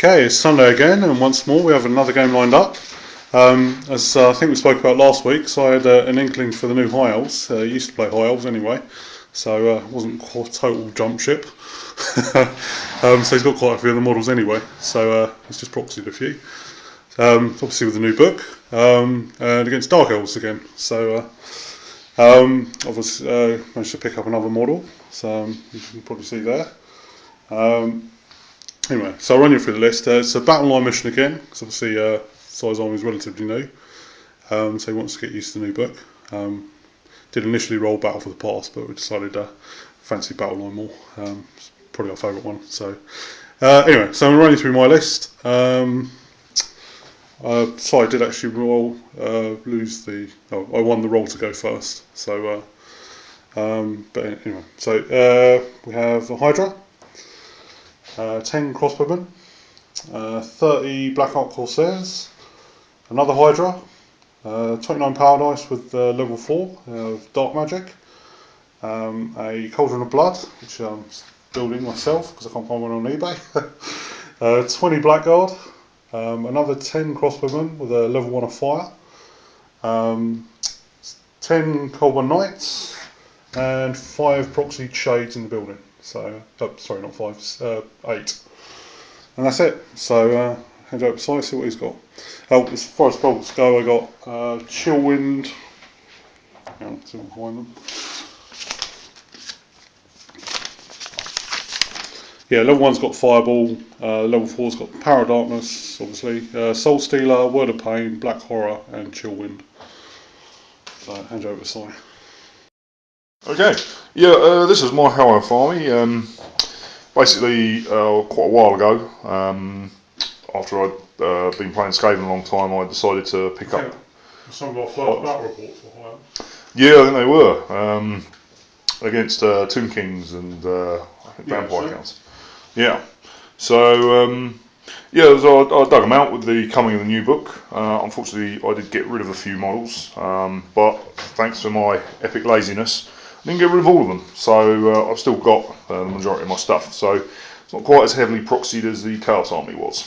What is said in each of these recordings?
Okay, it's Sunday again, and once more we have another game lined up. As I think we spoke about last week, so I had an inkling for the new High Elves. Used to play High Elves anyway, so it wasn't quite a total jump ship. So he's got quite a few of the models anyway, so he's just proxied a few. Obviously with the new book, and against Dark Elves again. So obviously managed to pick up another model, so you can probably see there. Anyway, so I'll run you through the list. It's a battle line mission again, because obviously Size Army is relatively new, so he wants to get used to the new book. Did initially roll Battle for the Past, but we decided fancy battle line more. It's probably our favourite one. So anyway, so I'm running through my list. So I did actually lose the. Oh, I won the roll to go first. So, but anyway, so we have a Hydra. 10 crossbowmen, 30 Black Ark Corsairs, another Hydra, 29 power dice with level 4 of Dark Magic, a Cauldron of Blood, which I'm building myself because I can't find one on eBay, 20 Blackguard, another 10 crossbowmen with a level 1 of Fire, 10 Cold Knights, and 5 proxied shades in the building. So, sorry, not 5, 8. And that's it. So, hand over to Si, see what he's got. As far as spells go, I got Chill Wind. Hang on, see if I can find them. Yeah, level 1's got Fireball, level 4's got Power of Darkness, obviously, Soul Stealer, Word of Pain, Black Horror, and Chill Wind. So, hand over to Si. Okay, yeah, this is my Hello Farmy. Basically, quite a while ago, after I'd been playing Skaven a long time, I decided to pick up. Some of our first battle reports were higher. Yeah, I think they were against Tomb Kings and I think Vampire Counts. Yeah, so so I dug them out with the coming of the new book. Unfortunately, I did get rid of a few models, but thanks to my epic laziness, I didn't get rid of all of them, so I've still got the majority of my stuff. So it's not quite as heavily proxied as the Chaos Army was.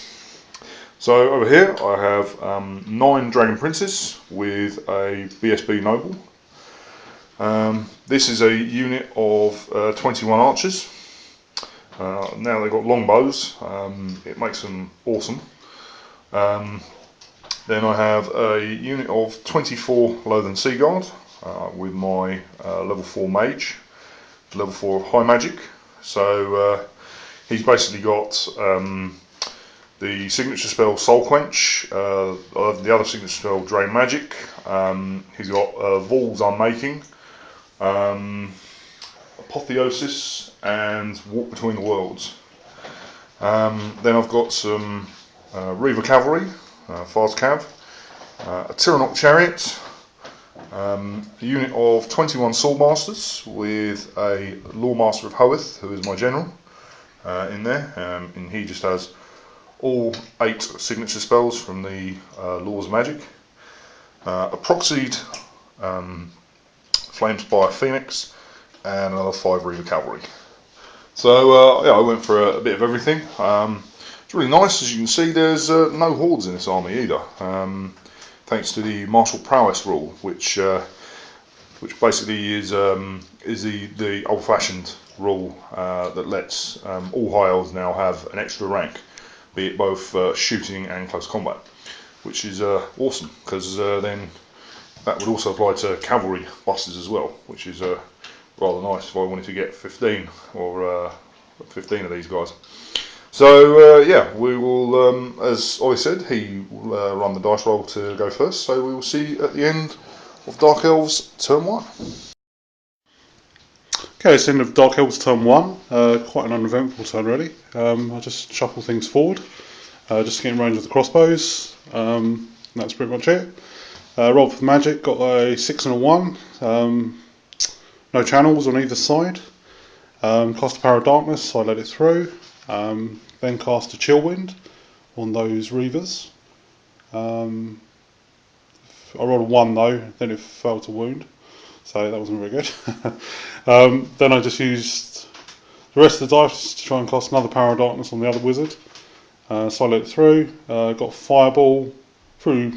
So over here I have 9 Dragon Princes with a BSB Noble. This is a unit of 21 archers. Now they've got long bows, it makes them awesome. Then I have a unit of 24 Loathen Seaguard with my level 4 mage, level 4 high magic. So he's basically got the signature spell Soul Quench, the other signature spell Drain Magic. He's got Vols Unmaking, Apotheosis, and Walk Between the Worlds. Then I've got some Reaver Cavalry, Fast Cav, a Tyrannok Chariot, a unit of 21 Swordmasters with a Lawmaster of Hoeth, who is my general, in there, and he just has all 8 signature spells from the Laws of Magic, a proxied Flamespire Phoenix, and another 5 Reaver Cavalry. So I went for a bit of everything. It's really nice. As you can see, there's no hordes in this army either, thanks to the martial prowess rule, which basically is the old-fashioned rule that lets all high elves now have an extra rank, be it both shooting and close combat, which is awesome, because then that would also apply to cavalry busters as well, which is rather nice if I wanted to get 15 or 15 of these guys. So yeah, we will, as Ollie said, he will run the dice roll to go first, so we will see at the end of Dark Elves turn 1. Okay, it's the end of Dark Elves turn 1, quite an uneventful turn really. I'll just shuffle things forward, just to get in range of the crossbows, that's pretty much it. Roll for the magic, got a 6 and a 1, no channels on either side. Cast a Power of Darkness, so I let it through. Then cast a Chill Wind on those Reavers. I rolled a 1 though, then it failed to wound, so that wasn't very good. Then I just used the rest of the dice to try and cast another Power of Darkness on the other wizard. So I let it through, got a fireball, through,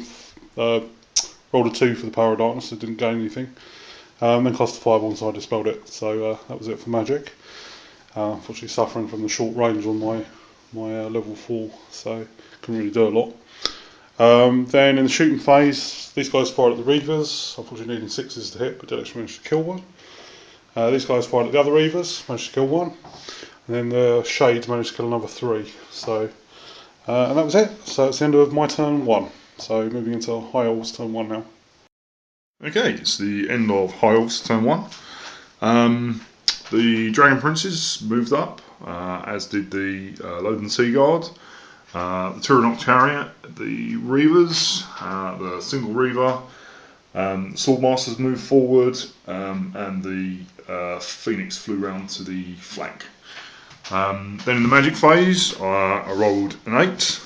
rolled a 2 for the power of darkness, so didn't gain anything. Then cast a fireball and so I dispelled it, so that was it for magic. Unfortunately suffering from the short range on my level 4, so couldn't really do a lot. Then in the shooting phase, these guys fired at the Reavers, unfortunately needing 6s to hit, but did actually manage to kill one. These guys fired at the other Reavers, managed to kill one. And then the Shades managed to kill another 3. So, and that was it. So it's the end of my turn 1. So moving into High Elves turn 1 now. Okay, it's the end of High Elves turn 1. The Dragon Princes moved up, as did the Lothern Sea Guard, the Tyrannok Chariot, the Reavers, the Single Reaver, Swordmasters moved forward, and the Phoenix flew round to the flank. Then in the magic phase, I rolled an 8,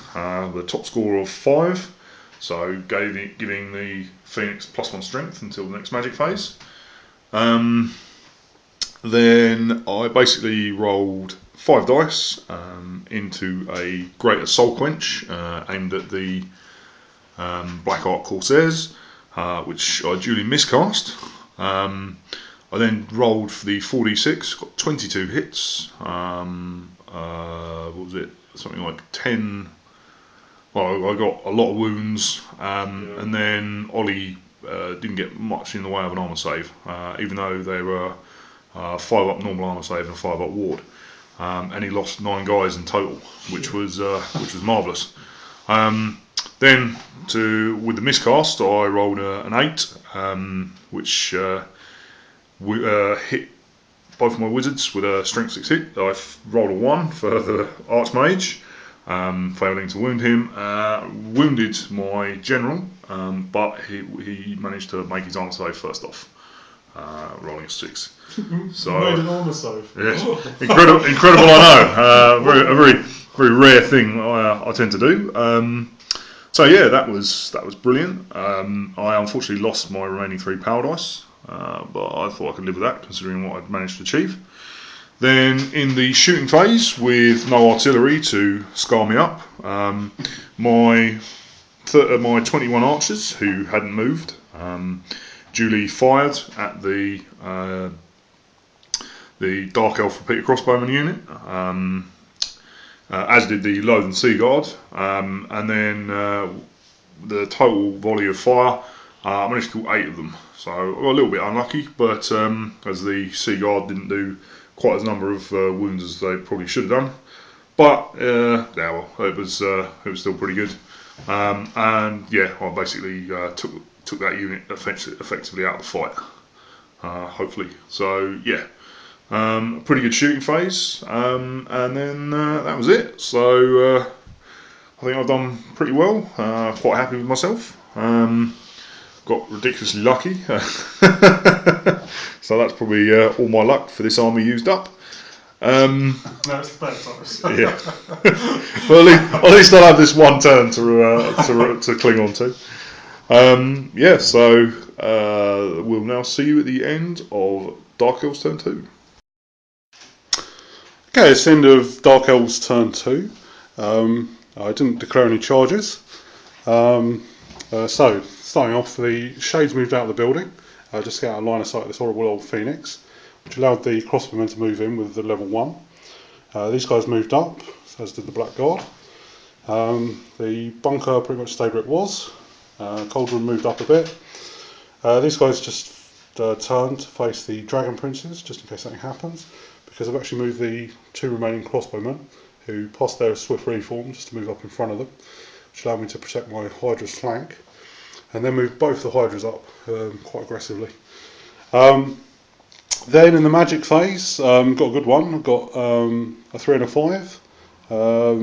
the top score of 5, so giving the Phoenix +1 strength until the next magic phase. Then I basically rolled 5 dice into a Greater Soul Quench aimed at the Black Ark Corsairs, which I duly miscast. I then rolled for the 4d6, got 22 hits. What was it? Something like 10. Well, I got a lot of wounds, and then Ollie didn't get much in the way of an armour save, even though they were 5 up normal armour save and 5 up ward, and he lost 9 guys in total, which was marvellous. Then with the miscast, I rolled an 8, which hit both of my wizards with a strength 6 hit. I rolled a 1 for the Archmage, failing to wound him. Wounded my general, but he managed to make his armor save first off, rolling a 6. So made an armor save. Yes, incredible. I know. A very rare thing I tend to do. So yeah, that was brilliant. I unfortunately lost my remaining 3 power dice, but I thought I could live with that considering what I'd managed to achieve. Then in the shooting phase, with no artillery to scar me up, my 21 archers who hadn't moved duly fired at the Dark Elf Repeater Crossbowman unit, as did the Lothern Sea Guard, and then the total volley of fire, I managed to kill 8 of them. So I got a little bit unlucky, but as the Sea Guard didn't do quite as number of wounds as they probably should have done, but yeah, well, it was still pretty good. And yeah, I basically took that unit effectively out of the fight, hopefully. So yeah, a pretty good shooting phase, and then that was it. So I think I've done pretty well. Quite happy with myself. Got ridiculously lucky, so that's probably all my luck for this army used up. No, it's the best times. Yeah. Well, at least I'll have this one turn to cling on to. Yeah, so we'll now see you at the end of Dark Elves turn 2. Okay, it's the end of Dark Elves turn 2. I didn't declare any charges. So, starting off, the Shades moved out of the building, just to get out of line of sight of this horrible old Phoenix, which allowed the crossbowmen to move in with the level 1. These guys moved up, as did the Black Guard. The bunker pretty much stayed where it was. Cauldron moved up a bit. These guys just turned to face the Dragon Princes, just in case something happens, because I've actually moved the 2 remaining crossbowmen, who passed their swift reform just to move up in front of them, which allowed me to protect my Hydra's flank, and then moved both the Hydras up quite aggressively. Then in the magic phase, got a good one. I've got a 3 and a 5. I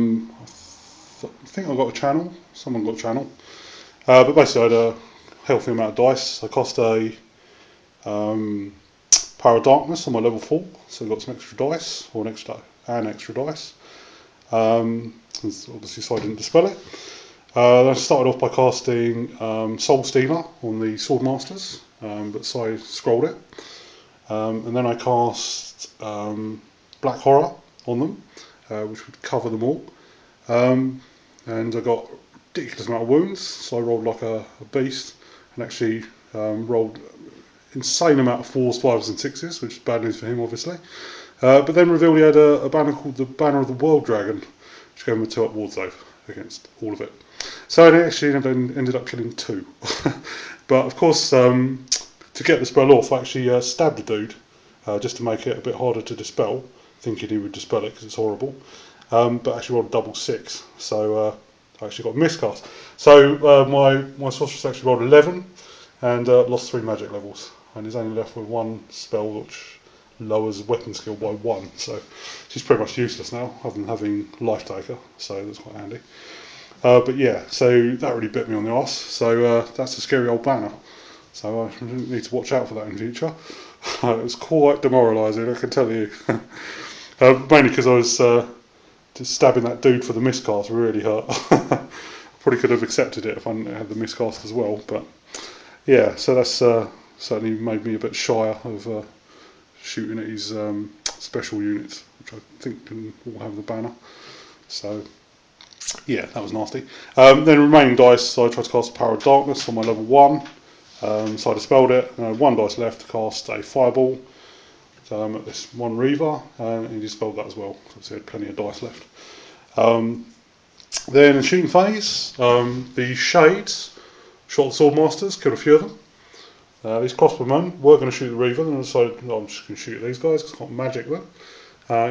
think I got a channel. Someone got a channel. But basically, I had a healthy amount of dice. I cost a Power of Darkness on my level 4, so I got some extra dice, or an extra dice. Obviously, so I didn't dispel it. Then I started off by casting Soul Stealer on the Swordmasters, but so I scrolled it. And then I cast Black Horror on them, which would cover them all. And I got a ridiculous amount of wounds, so I rolled like a beast and actually rolled insane amount of 4s, 5s, and 6s, which is bad news for him, obviously. But then revealed he had a banner called the Banner of the World Dragon, which gave him a 2-up ward save against all of it. So I actually ended up killing 2. But of course, to get the spell off, I actually stabbed the dude just to make it a bit harder to dispel, thinking he would dispel it because it's horrible. But actually rolled a double 6, so I actually got a miscast. So my sorceress actually rolled 11 and lost 3 magic levels, and is only left with 1 spell which lowers weapon skill by 1. So she's pretty much useless now, other than having Life Taker. So that's quite handy. But yeah, so that really bit me on the arse. So that's a scary old banner. So I need to watch out for that in future. It was quite demoralising, I can tell you. Mainly because I was just stabbing that dude for the miscast really hurt. Probably could have accepted it if I hadn't had the miscast as well. But yeah, so that's certainly made me a bit shyer of shooting at his special units, which I think can all have the banner. So yeah, that was nasty. Then remaining dice, so I tried to cast Power of Darkness on my level 1. So I dispelled it, and I had 1 dice left to cast a Fireball at this one Reaver, and he dispelled that as well, because I had plenty of dice left. Then in shooting phase, the Shades shot the Swordmasters, killed a few of them. These crossbowmen were going to shoot the Reaver, and I decided I'm just going to shoot at these guys because I can't magic them.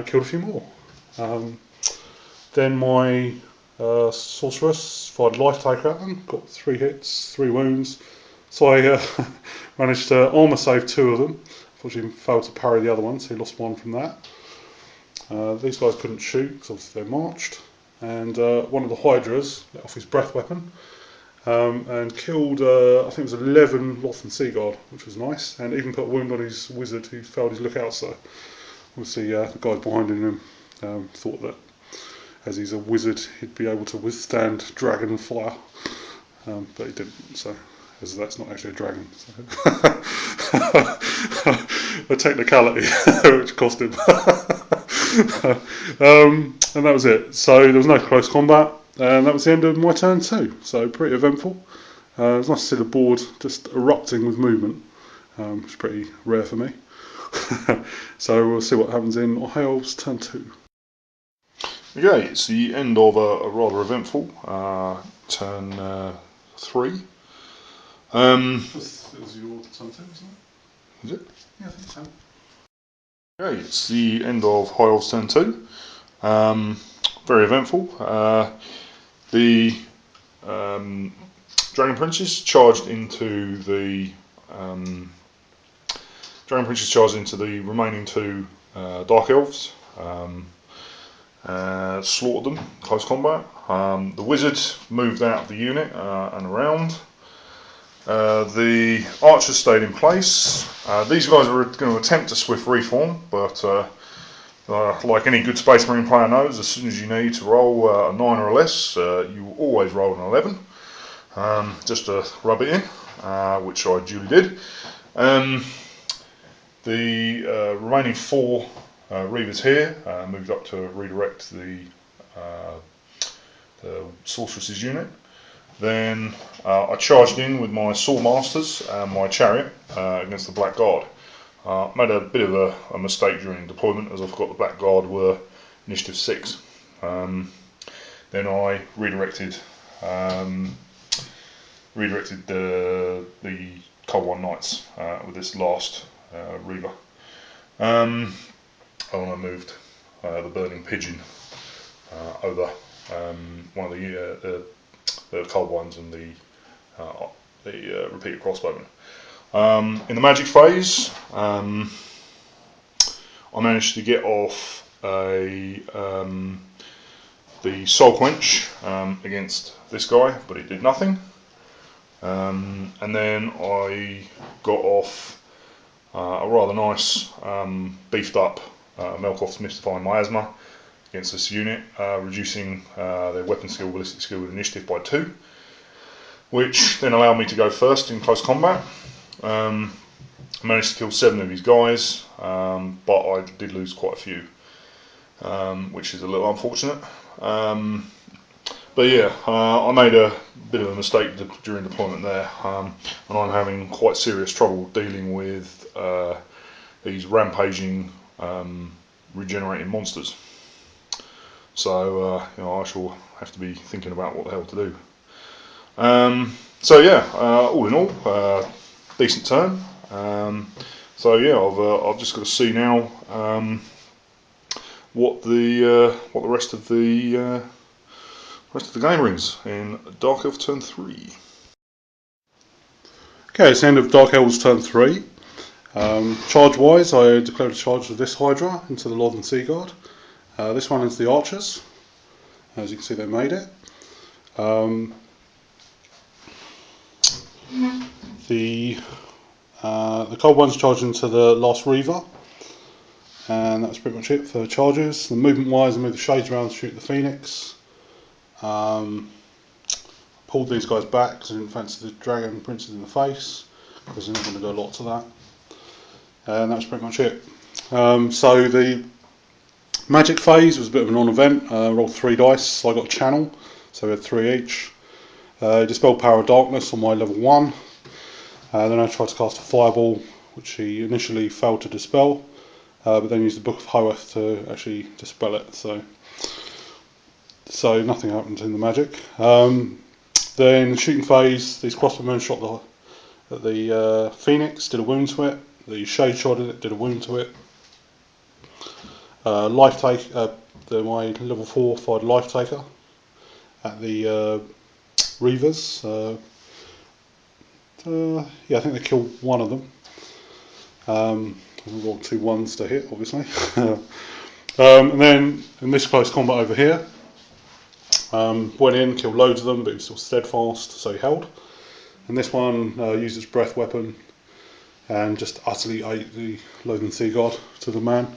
Killed a few more. Then my sorceress fired Life Taker at them, got 3 hits, 3 wounds. So I managed to armour save 2 of them. Unfortunately, failed to parry the other one, so he lost 1 from that. These guys couldn't shoot because obviously they marched. And one of the Hydras let off his breath weapon and killed, I think it was 11 Lothan Sea Guard, which was nice. And even put a wound on his wizard who failed his lookout. So obviously the guys behind him thought that as he's a wizard he'd be able to withstand dragon fire. But he didn't, so as that's not actually a dragon. So. A technicality which cost him. And that was it. So there was no close combat, and that was the end of my turn 2. So pretty eventful. It was nice to see the board just erupting with movement, which is pretty rare for me. So we'll see what happens in Elves turn 2. Okay, it's the end of a rather eventful turn 3. This is your turn 2, isn't it? Is it? Yeah, I think so. Okay, it's the end of High Elves turn 2. Very eventful. The Dragon Princes charged into the remaining 2 Dark Elves. Slaughtered them, close combat. The wizard moved out of the unit and around. The archers stayed in place. These guys are going to attempt a swift reform, but like any good Space Marine player knows, as soon as you need to roll a 9 or less, you will always roll an 11, just to rub it in, which I duly did. The remaining 4 Reavers here moved up to redirect the Sorceress's unit. Then I charged in with my Swordmasters and my Chariot against the Black Guard. Made a bit of a mistake during deployment, as I forgot the Black Guard were Initiative 6. Then I redirected the Cold One Knights with this last Reaver. And I moved the Burning Pigeon over one of the Cold Ones and the repeated crossbowmen. In the magic phase, I managed to get off the Soul Quench against this guy, but it did nothing. And then I got off a rather nice beefed up Melkoth's Mystifying Miasma against this unit, reducing their weapon skill, ballistic skill, and initiative by 2, which then allowed me to go first in close combat. I managed to kill 7 of his guys, but I did lose quite a few, which is a little unfortunate. But yeah, I made a bit of a mistake during deployment there, and I'm having quite serious trouble dealing with these rampaging, regenerating monsters. So I shall have to be thinking about what the hell to do. So yeah, all in all, decent turn. So yeah, I've just got to see now what the rest of the game brings in Dark Elf turn 3. Okay, it's the end of Dark Elves turn 3. Charge wise, I declared a charge of this Hydra into the Northern Sea Guard. This one is the Archers. As you can see, they made it. The cold one's charged into the last Reaver, and that's pretty much it for charges. The movement wise, I moved the shades around to shoot the Phoenix. Pulled these guys back because I didn't fancy the Dragon Princes in the face, because they're not going to do a lot to that. And that's pretty much it. So the magic phase was a bit of a non-event. Rolled 3 dice, so I got a channel, so we had 3 each. Dispelled Power of Darkness on my level 1. Then I tried to cast a Fireball, which he initially failed to dispel, but then used the Book of Hoeth to actually dispel it. So nothing happened in the magic. Then the shooting phase, these crossbowmen shot the Phoenix, did a wound to it. The Shade shot at it, did a wound to it. My level 4 fired Life Taker at the Reavers. Yeah, I think they killed one of them. We rolled 2 1s to hit, obviously. And then in this close combat over here, went in, killed loads of them, but he was still steadfast, so he held. And this one used his breath weapon and just utterly ate the Lothern Sea God to the man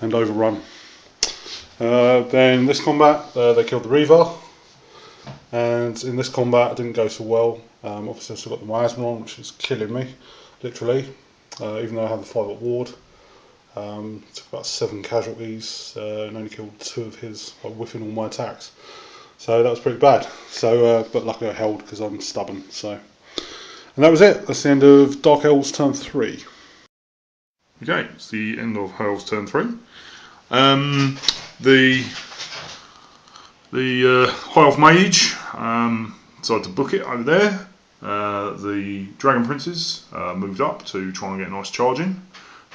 and overrun. Then this combat, they killed the Reaver, and in this combat it didn't go so well. Obviously I still got the miasma on, which is killing me, literally, even though I have the 5-up ward. Took about 7 casualties and only killed 2 of his by whiffing all my attacks. So that was pretty bad. So, but luckily I held because I'm stubborn. So, and that was it. That's the end of Dark Elves turn 3. Okay, it's the end of Elves turn 3. The High Elf Mage decided to book it over there. The Dragon Princes moved up to try and get a nice charge in,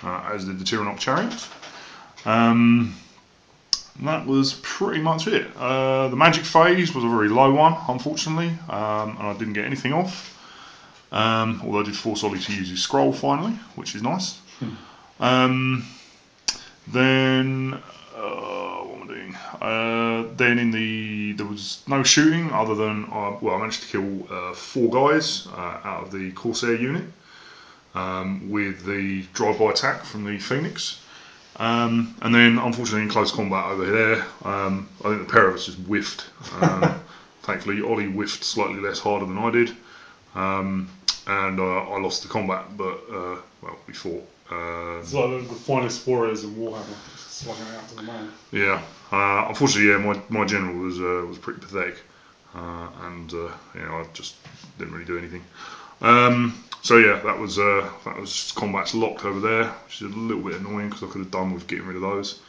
as did the Tyrannok Chariot. That was pretty much it. The magic phase was a very low one, unfortunately, and I didn't get anything off. Although I did force Ollie to use his scroll finally, which is nice. Then what am I doing? Then there was no shooting other than I managed to kill 4 guys out of the Corsair unit with the drive-by attack from the Phoenix. And then unfortunately in close combat over there, I think the pair of us just whiffed. Thankfully Ollie whiffed slightly less harder than I did, and I lost the combat, but we fought. It's like the finest warriors in Warhammer, slugging it out to the man. Yeah, unfortunately, yeah, my general was pretty pathetic, and I just didn't really do anything. So yeah, that was combats locked over there, which is a little bit annoying because I could have done with getting rid of those.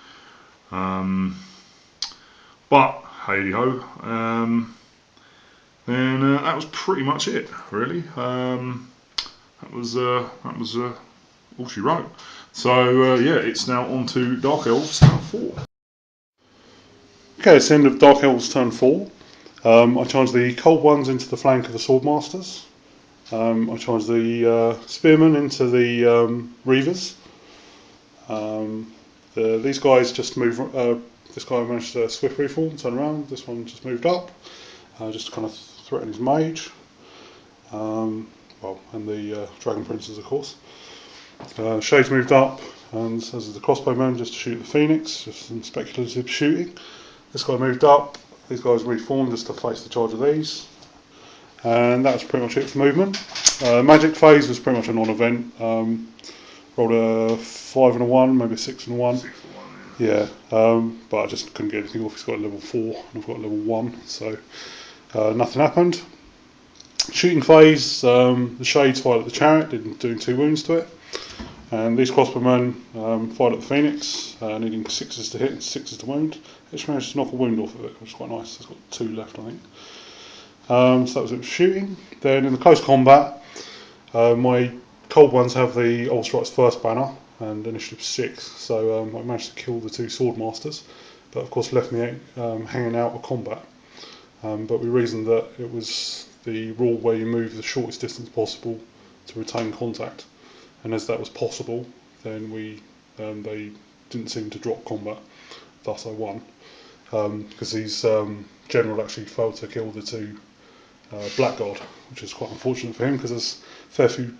But hey ho, then that was pretty much it, really. That was all she wrote. So yeah, it's now on to Dark Elves turn 4. Okay, it's the end of Dark Elves turn 4. I charged the cold ones into the flank of the Swordmasters. I charged the Spearmen into the Reavers. These guys just move. This guy managed to swift reform, turn around. This one just moved up, just to kind of threaten his mage. And the Dragon Princes, of course. Shades moved up, and as is the crossbowman, just to shoot the Phoenix, just some speculative shooting. This guy moved up. These guys reformed just to face the charge of these. And that was pretty much it for movement. Magic phase was pretty much a non-event. Rolled a 5 and a 1, maybe a 6 and a 1. Yeah, but I just couldn't get anything off. He's got a level 4 and I've got a level 1, so nothing happened. Shooting phase, the Shades fired at the chariot, doing 2 wounds to it. And these crossbowmen fired at the Phoenix, needing 6s to hit and 6s to wound. It managed to knock a wound off of it, which is quite nice. It's got 2 left, I think. So that was it with shooting. Then in the close combat, my cold ones have the Old Strike's first banner and initiative 6, so I managed to kill the 2 swordmasters, but of course left me hanging out of combat. But we reasoned that it was the rule where you move the shortest distance possible to retain contact, and as that was possible, then they didn't seem to drop combat. Thus, I won because his general actually failed to kill the 2 Blackguard, which is quite unfortunate for him because there's a fair few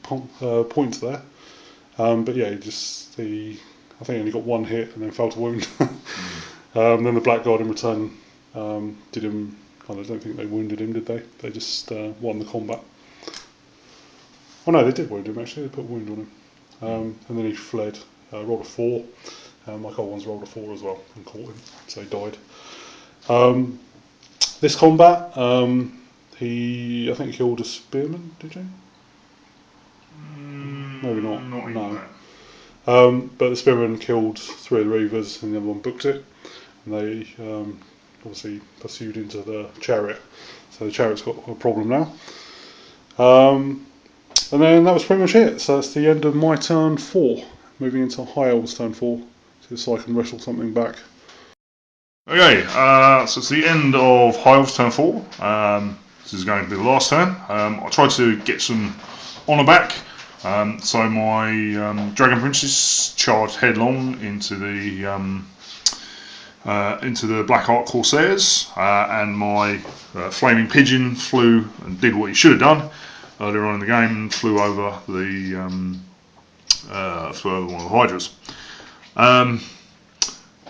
points there. But yeah, I think he only got 1 hit and then failed to wound. Then the Blackguard in return did him. I don't think they wounded him, did they? They just won the combat. Oh no, they did wound him actually. They put a wound on him, and then he fled. Rolled a 4. My cold ones rolled a 4 as well and caught him, so he died. This combat, I think he killed a spearman. Did you? Maybe not. No. But the spearman killed 3 of the reavers, and the other one booked it. And they obviously pursued into the chariot, so the chariot's got a problem now. And then that was pretty much it. So that's the end of my turn 4. Moving into High Elves turn 4, so I can wrestle something back. Okay, so it's the end of High Elves turn 4. This is going to be the last turn. I tried to get some honour back. So my Dragon Princes charged headlong into the Black Ark Corsairs, and my Flaming Pigeon flew and did what he should have done earlier on in the game and flew over one of the Hydras.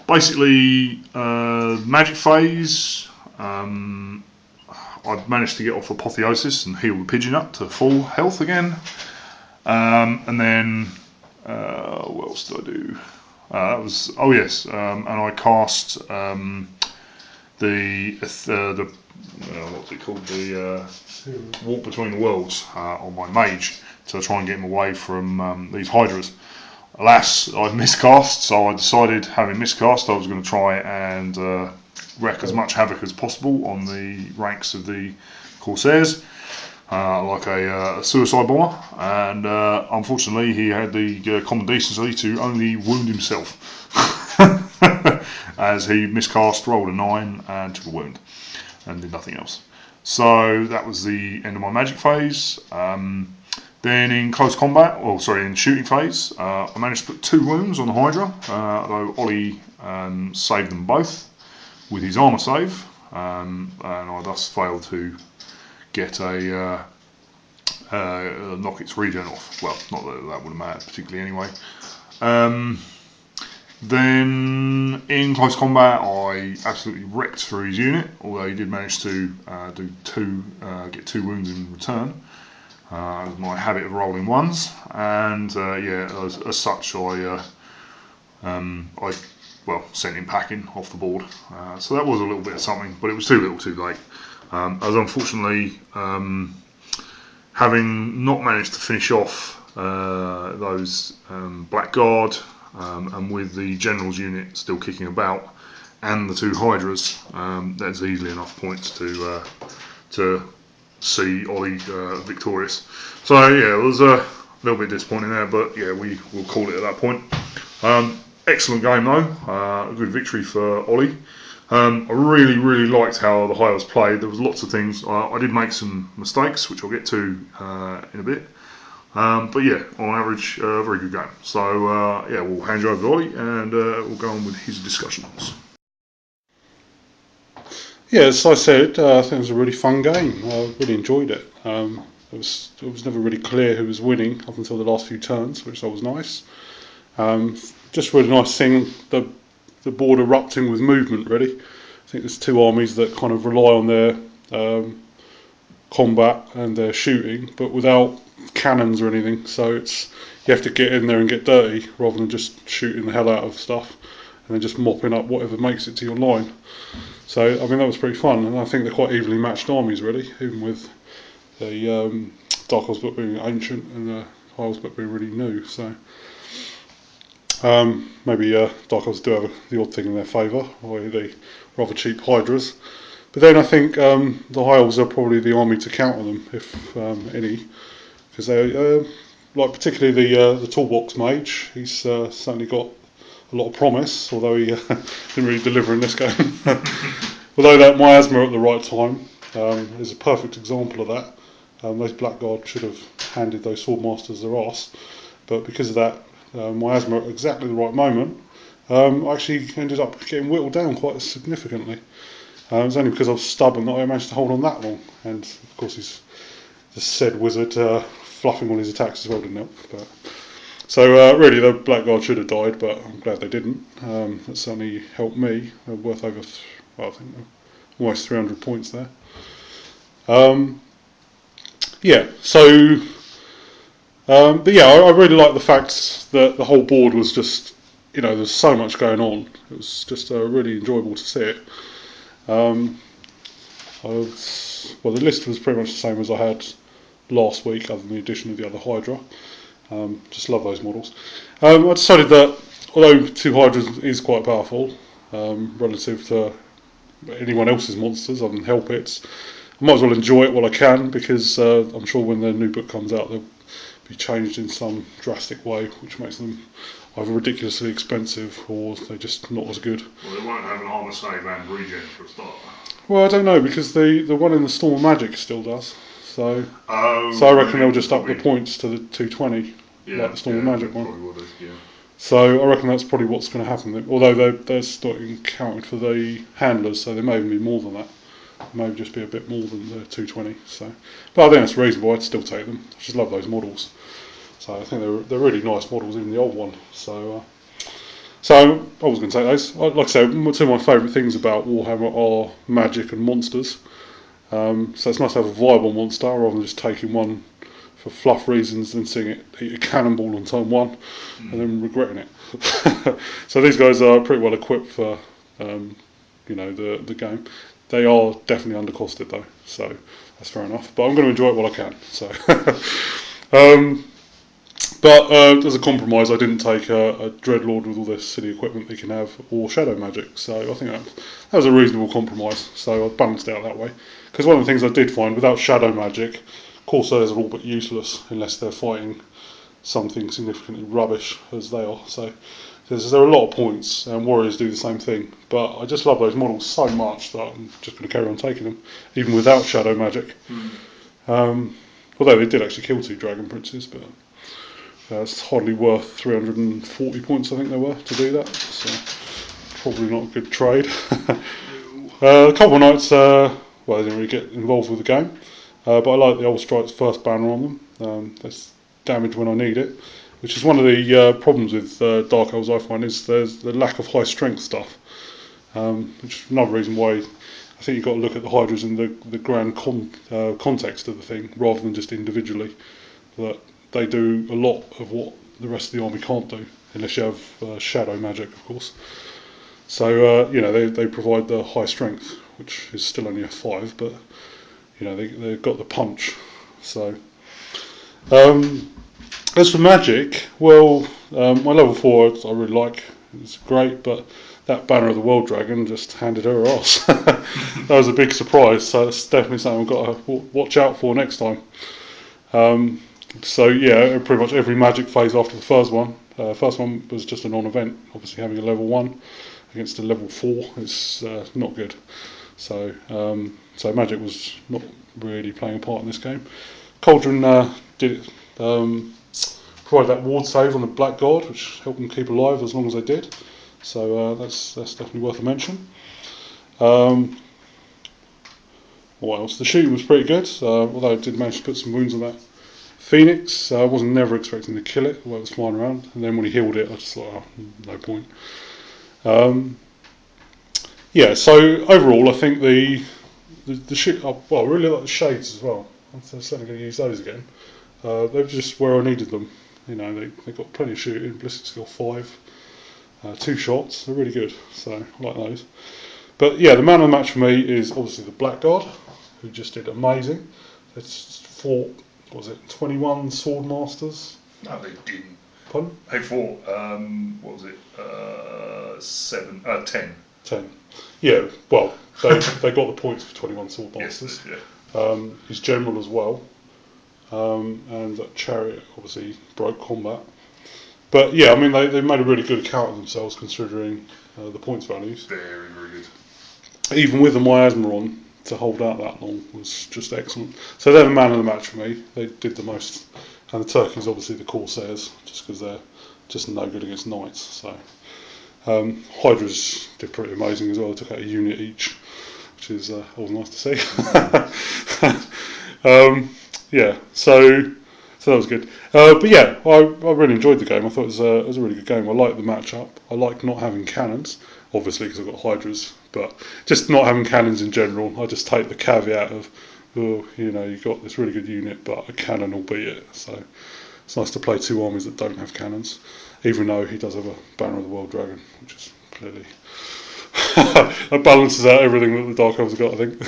Basically, magic phase, I'd managed to get off Apotheosis and heal the pigeon up to full health again. And then, what else did I do? And I cast what's it called? The Walk Between the Worlds on my mage to try and get him away from these Hydras. Alas, I've miscast, so I decided, having miscast, I was going to try and wreak as much havoc as possible on the ranks of the Corsairs, like a suicide bomber, and unfortunately he had the common decency to only wound himself, as he miscast, rolled a 9 and took a wound, and did nothing else. So that was the end of my magic phase. Then in in shooting phase, I managed to put 2 wounds on the Hydra, though Ollie saved them both with his armour save, and I thus failed to get knock its regen off. Well, not that that would have mattered particularly anyway. Then in close combat, I absolutely wrecked through his unit, although he did manage to get 2 wounds in return. My habit of rolling 1s, and as such, I sent him packing off the board. So that was a little bit of something, but it was too little, too late. As unfortunately, having not managed to finish off those Blackguard, and with the General's unit still kicking about, and the 2 Hydras, that's easily enough points to see Ollie victorious. So yeah, it was a little bit disappointing there, but yeah, we will call it at that point. Excellent game though, a good victory for Ollie. I really liked how the High Elves played. There was lots of things. I did make some mistakes, which I'll get to in a bit. But yeah, on average, a very good game. So we'll hand you over to Ollie, and we'll go on with his discussions. Yeah, as I said, I think it was a really fun game. I really enjoyed it. It was never really clear who was winning up until the last few turns, which was nice. Just really nice seeing the board erupting with movement, really. I think there's 2 armies that kind of rely on their combat and their shooting, but without cannons or anything. So you have to get in there and get dirty rather than just shooting the hell out of stuff. and then just mopping up whatever makes it to your line. So I mean that was pretty fun, and I think they're quite evenly matched armies really, even with the Dark Elves book being ancient and the High Elves book being really new. So maybe Dark Elves do have the odd thing in their favour, or the rather cheap Hydras. But then I think the High Elves are probably the army to counter them, if any, because they like particularly the Toolbox Mage. He's certainly got a lot of promise, although he didn't really deliver in this game. Although that miasma at the right time is a perfect example of that. Those Blackguard should have handed those Swordmasters their arse, but because of that miasma at exactly the right moment, I actually ended up getting whittled down quite significantly. It was only because I was stubborn that I managed to hold on that long, and of course he's the said wizard fluffing on his attacks as well, didn't help. But, so really the Blackguard should have died, but I'm glad they didn't. That certainly helped me. They're worth over, I think, almost 300 points there. Yeah, so, but yeah, I really like the fact that the whole board was just, there's so much going on. It was just really enjoyable to see it. Well, the list was pretty much the same as I had last week, other than the addition of the other Hydra. Just love those models. I decided that although 2 Hydras is quite powerful relative to anyone else's monsters other than Hell Pits, I might as well enjoy it while I can, because I'm sure when the new book comes out they'll be changed in some drastic way, which makes them either ridiculously expensive or they're just not as good. Well, they won't have an armour save and regen for a start. Well, I don't know, because the one in the Storm of Magic still does. So I reckon they'll just up the points to the 220, like the Storm of Magic one. Would, yeah. So I reckon that's probably what's going to happen. Although they're starting counted for the handlers, so they may even be more than that. It may just be a bit more than the 220. So, but I think that's reasonable. I'd still take them. I just love those models. So I think they're really nice models, even the old one. So I was going to take those. Like I said, two of my favourite things about Warhammer are magic and monsters. So it's nice to have a viable monster rather than just taking one for fluff reasons and seeing it eat a cannonball on turn 1 and then regretting it. So these guys are pretty well equipped for the game. They are definitely undercosted though, so that's fair enough. But I'm going to enjoy it while I can. So, but as a compromise, I didn't take a Dreadlord with all this silly equipment they can have, or Shadow Magic. So I think that was a reasonable compromise. So I balanced it out that way. Because one of the things I did find, without Shadow Magic, Corsairs are all but useless unless they're fighting something significantly rubbish as they are. So there are a lot of points, and Warriors do the same thing. But I just love those models so much that I'm just going to carry on taking them, even without Shadow Magic. Although they did actually kill 2 Dragon Princes, but it's hardly worth 340 points, I think they were, to do that. So probably not a good trade. A couple of nights, I didn't really get involved with the game. But I like the Old Strike's first banner on them. That's damage when I need it, which is one of the problems with Dark Elves I find, is there's the lack of high strength stuff, which is another reason why I think you've got to look at the Hydras in the grand context of the thing rather than just individually. That they do a lot of what the rest of the army can't do, unless you have Shadow Magic, of course. So they provide the high strength, which is still only a 5, but they've got the punch. So as for magic, well, my level 4 I really like. It's great, but that Banner of the World Dragon just handed her arse. That was a big surprise, so it's definitely something I've got to watch out for next time. So yeah, pretty much every magic phase after the first one. First one was just a non-event. Obviously having a level 1 against a level 4 is not good. So magic was not really playing a part in this game. Cauldron did provide that ward save on the Blackguard, which helped them keep alive as long as they did. So that's definitely worth a mention. What else? The shooting was pretty good, although I did manage to put some wounds on that Phoenix. I wasn't never expecting to kill it while it was flying around, and then when he healed it, I just thought, no point. Yeah, so overall, I think the shoot. I really like the shades as well. I'm certainly going to use those again. They're just where I needed them. They got plenty of shooting. Ballistic skill 5. 2 shots. They're really good, so I like those. But yeah, the man of the match for me is obviously the Blackguard, who just did amazing. They fought, what was it, 21 sword masters? No, they didn't. Pardon? They fought, what was it, 10. 10. Yeah, well, they got the points for 21 sword masters. Yes, yeah. His general as well. And that chariot obviously broke combat. But yeah, I mean, they made a really good account of themselves considering the points values. Very, very good. Even with the miasma on, to hold out that long was just excellent. So they're the man of the match for me. They did the most. And the Turkeys, obviously, the Corsairs, just because they're just no good against knights. So Hydras did pretty amazing as well. Took out a unit each, which is always nice to see. Yeah, so that was good. But yeah, I really enjoyed the game. I thought it was a really good game. I liked the matchup. I like not having cannons, obviously because I've got Hydras, but just not having cannons in general. I just take the caveat of, oh, you've got this really good unit, but a cannon will beat it. So it's nice to play 2 armies that don't have cannons, even though he does have a Banner of the World Dragon, which is clearly that balances out everything that the Dark Elves have got, I think.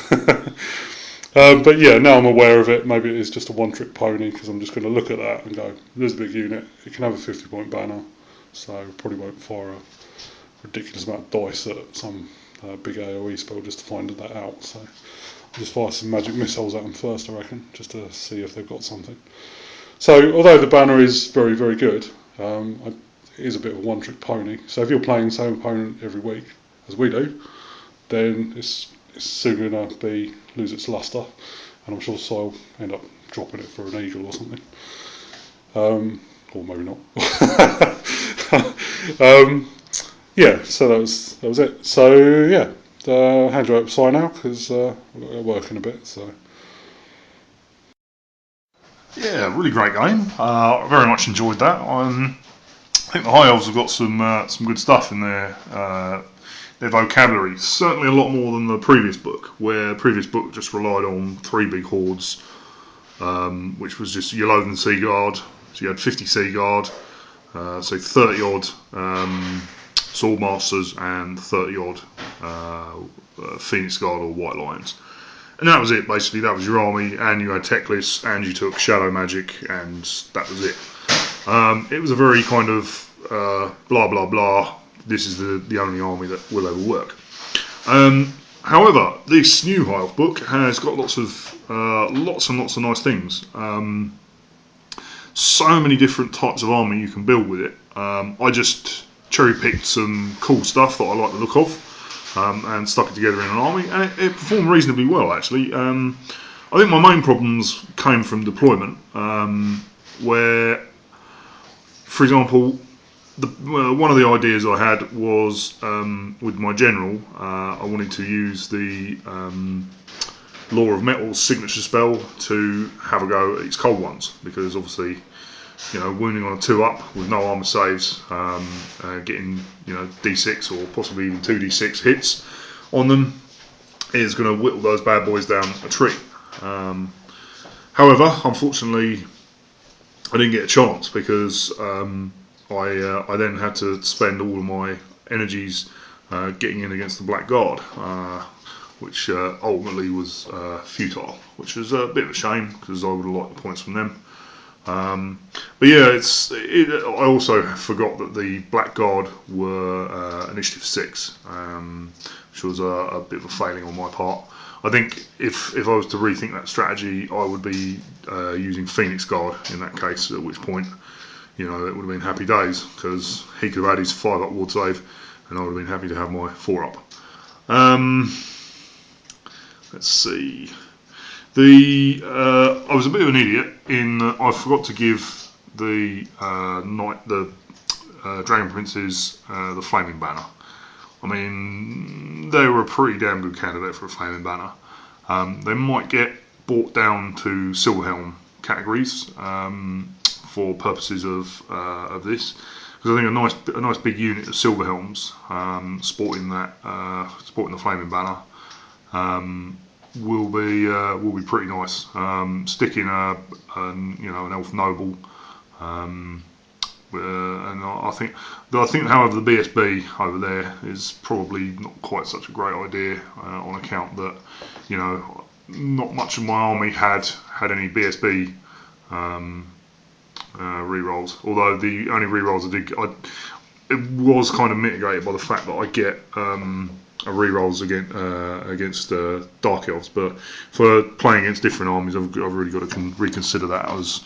But yeah, now I'm aware of it. Maybe it is just a one-trick pony because I'm just going to look at that and go, there's a big unit. It can have a 50-point banner, so probably won't fire a ridiculous amount of dice at some big AoE spell just to find that out. So I'll just fire some magic missiles at them first, I reckon, just to see if they've got something. So although the banner is very, very good, it is a bit of a one-trick pony. So if you're playing the same opponent every week as we do, then it's soon going to lose its luster, and I'm sure Soil end up dropping it for an eagle or something, or maybe not. Yeah, so that was it. So yeah, hand you over to Si now because I've got to work in a bit. So Yeah, really great game. I very much enjoyed that. I think the High Elves have got some good stuff in their vocabulary. Certainly a lot more than the previous book, where the previous book just relied on 3 big hordes, which was just your Loathen Sea Guard. So you had 50 Sea Guard, so 30 odd Sword Masters and 30 odd Phoenix Guard or White Lions. And that was it, basically. That was your army, and you had tech lists, and you took Shadow Magic, and that was it. It was a very kind of blah blah blah. This is the only army that will ever work. However, this new High Elf book has got lots and lots of nice things. So many different types of army you can build with it. I just cherry picked some cool stuff that I like the look of, and stuck it together in an army, and it performed reasonably well actually. I think my main problems came from deployment, where, for example, one of the ideas I had was with my general, I wanted to use the Law of Metal's signature spell to have a go at its cold ones, because obviously, wounding on a 2-up with no armor saves, getting d6 or possibly even 2d6 hits on them is going to whittle those bad boys down a tree. However, unfortunately, I didn't get a chance because I then had to spend all of my energies getting in against the Black Guard, which ultimately was futile, which was a bit of a shame because I would have liked the points from them. But yeah, I also forgot that the Black Guard were initiative 6, which was a bit of a failing on my part. I think if I was to rethink that strategy, I would be using Phoenix Guard in that case, at which point, it would have been happy days, because he could have had his 5-up ward save, and I would have been happy to have my 4-up. Let's see. I was a bit of an idiot in that I forgot to give the Dragon Princes the Flaming Banner. I mean, they were a pretty damn good candidate for a Flaming Banner. They might get brought down to Silverhelm categories for purposes of this, because I think a nice big unit of Silverhelms sporting the Flaming Banner will be pretty nice. Sticking an Elf Noble And I think, however, the BSB over there is probably not quite such a great idea on account that, you know, not much of my army had any BSB rerolls. Although the only rerolls I did, it was kind of mitigated by the fact that I get rerolls against Dark Elves. But for playing against different armies, I've really got to reconsider that as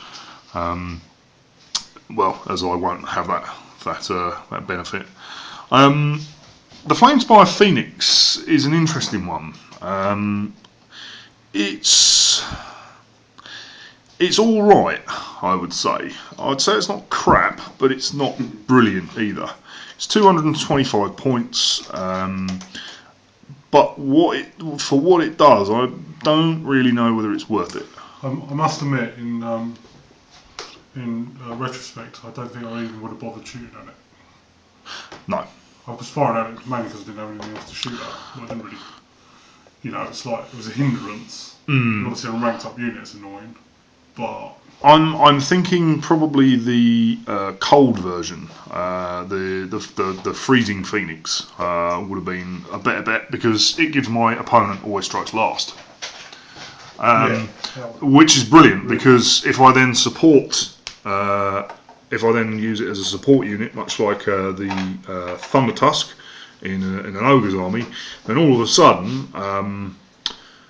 well, as I won't have that benefit. The Flamespire Phoenix is an interesting one. It's all right, I would say. I'd say it's not crap, but it's not brilliant either. It's 225 points, but for what it does, I don't really know whether it's worth it. I must admit, in retrospect, I don't think I even would have bothered shooting at it. No. I was firing at it mainly because I didn't have anything else to shoot at. I didn't really, it's like it was a hindrance. Obviously, on ranked up units, annoying, but I'm thinking probably the cold version, the freezing Phoenix would have been a better bet because it gives my opponent always strikes last. Which is brilliant because if I then use it as a support unit, much like the Thunder Tusk in an ogre's army, then all of a sudden,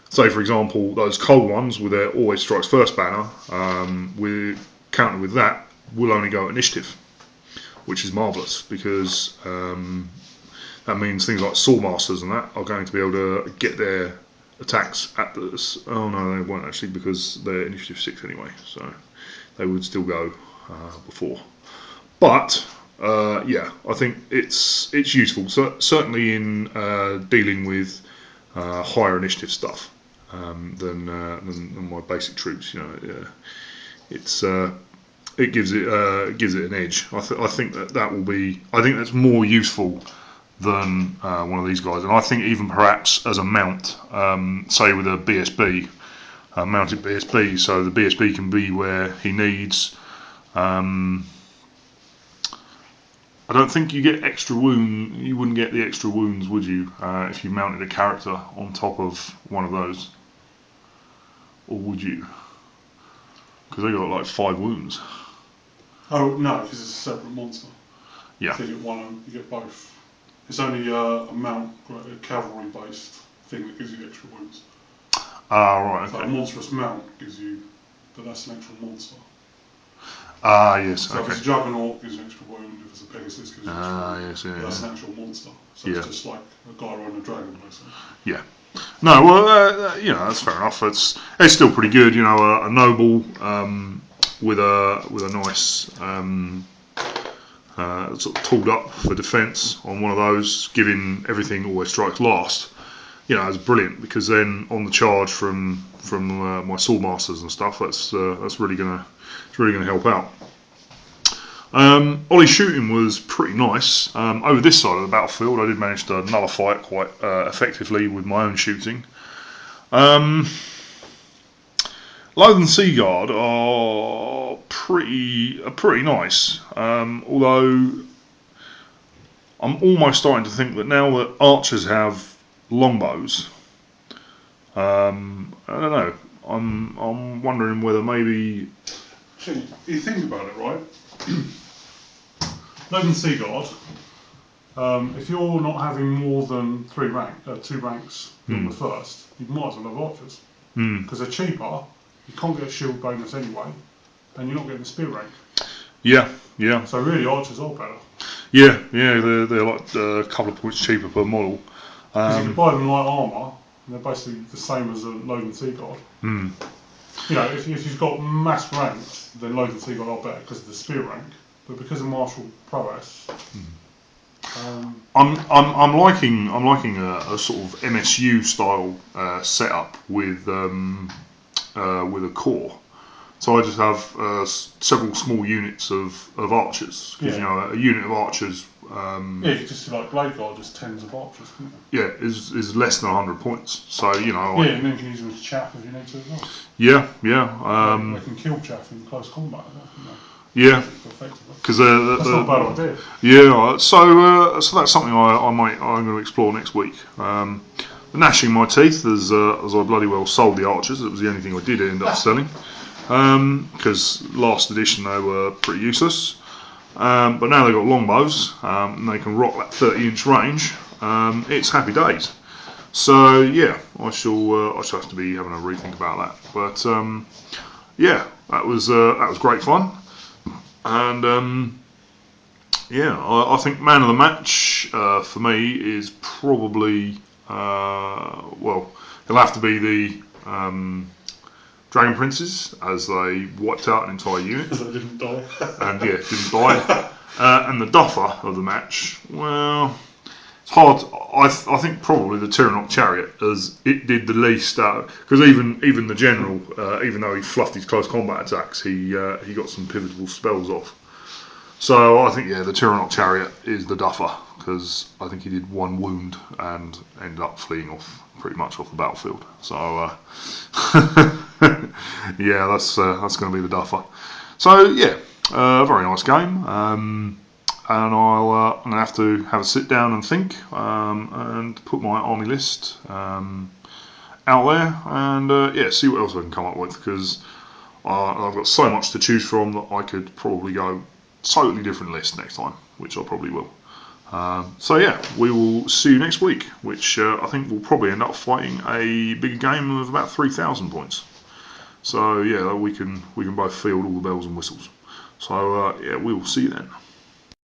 say for example those cold ones with their always strikes first banner, we're countered with that, will only go at initiative, which is marvellous because that means things like Swordmasters and that are going to be able to get their attacks at the... Oh no, they won't actually because they're initiative 6 anyway, so they would still go before. But yeah, I think it's useful, certainly in dealing with higher initiative stuff than my basic troops. It gives it an edge. I think that will be. I think that's more useful than one of these guys, and I think even perhaps as a mount, say with a BSB, mounted BSB, so the BSB can be where he needs. I don't think you get extra wound. You wouldn't get the extra wounds, would you, if you mounted a character on top of one of those, or would you? Because they got like 5 wounds. Oh no, because it's a separate monster. Yeah. So you get one, you get both. It's only a mount, a cavalry-based thing that gives you extra wounds. Ah, right. So Okay. a monstrous mount gives you, but that's an actual monster. Ah, yes. So if it's a Juggernaut, gives you an extra wound. If it's a Pegasus, gives you an extra wound. Yes, yeah. That's an actual monster. So it's just like a guy riding a dragon, basically. Yeah. No, well, that's fair enough. It's still pretty good. A noble with a nice sort of tooled up for defence on one of those, giving everything always strikes last. It's brilliant because then on the charge from my Swordmasters and stuff, that's really gonna help out. Ollie shooting was pretty nice. Over this side of the battlefield, I did manage to nullify it quite effectively with my own shooting. Loathe and Seaguard are pretty nice. Although I'm almost starting to think that now that archers have longbows, I don't know. I'm wondering whether maybe. You think about it, right? Loathe and Seaguard. If you're not having more than 2 ranks in the first, you might as well have archers because they're cheaper. You can't get a shield bonus anyway, and you're not getting the spear rank. Yeah. So really, archers are better. Yeah, they're like a couple of points cheaper per model. Because you can buy them in light armour, and they're basically the same as a Loathe and Seaguard. If you've got mass ranks, then Loathe and Seaguard are better because of the spear rank, but because of martial prowess. I'm liking a sort of MSU style setup with a core. So I just have several small units of archers. Because a unit of archers. You could just do like Blade Guard, just tens of archers, couldn't you? Yeah, is less than 100 points. So and then you can use them as chaff if you need to as well. Yeah. They can kill chaff in close combat as well, couldn't Yeah, effectively. because That's not a bad idea. yeah. So that's something I'm going to explore next week. The gnashing my teeth as I bloody well sold the archers. It was the only thing I did end up selling. Because last edition they were pretty useless. But now they've got longbows and they can rock that 30-inch range. It's happy days. So yeah, I shall have to be having a rethink about that. But yeah, that was great fun. And yeah, I think man of the match for me is probably well, it'll have to be the Dragon Princes, as they wiped out an entire unit. Because they didn't die. And yeah, didn't die. And the duffer of the match, well, it's hard. I think probably the Tyrannok Chariot, as it did the least. Because even the general, even though he fluffed his close combat attacks, he got some pivotal spells off. So I think, yeah, the Tyrannok Chariot is the duffer, because I think he did one wound and ended up fleeing off pretty much off the battlefield. So yeah, that's going to be the duffer. So yeah, very nice game. And I'm going to have a sit down and think and put my army list out there and yeah, see what else I can come up with, because I've got so much to choose from that I could probably go totally different list next time, which I probably will. So yeah, we will see you next week, which I think we'll probably end up fighting a big game of about 3,000 points. So yeah, we can both field all the bells and whistles. So yeah, we will see you then.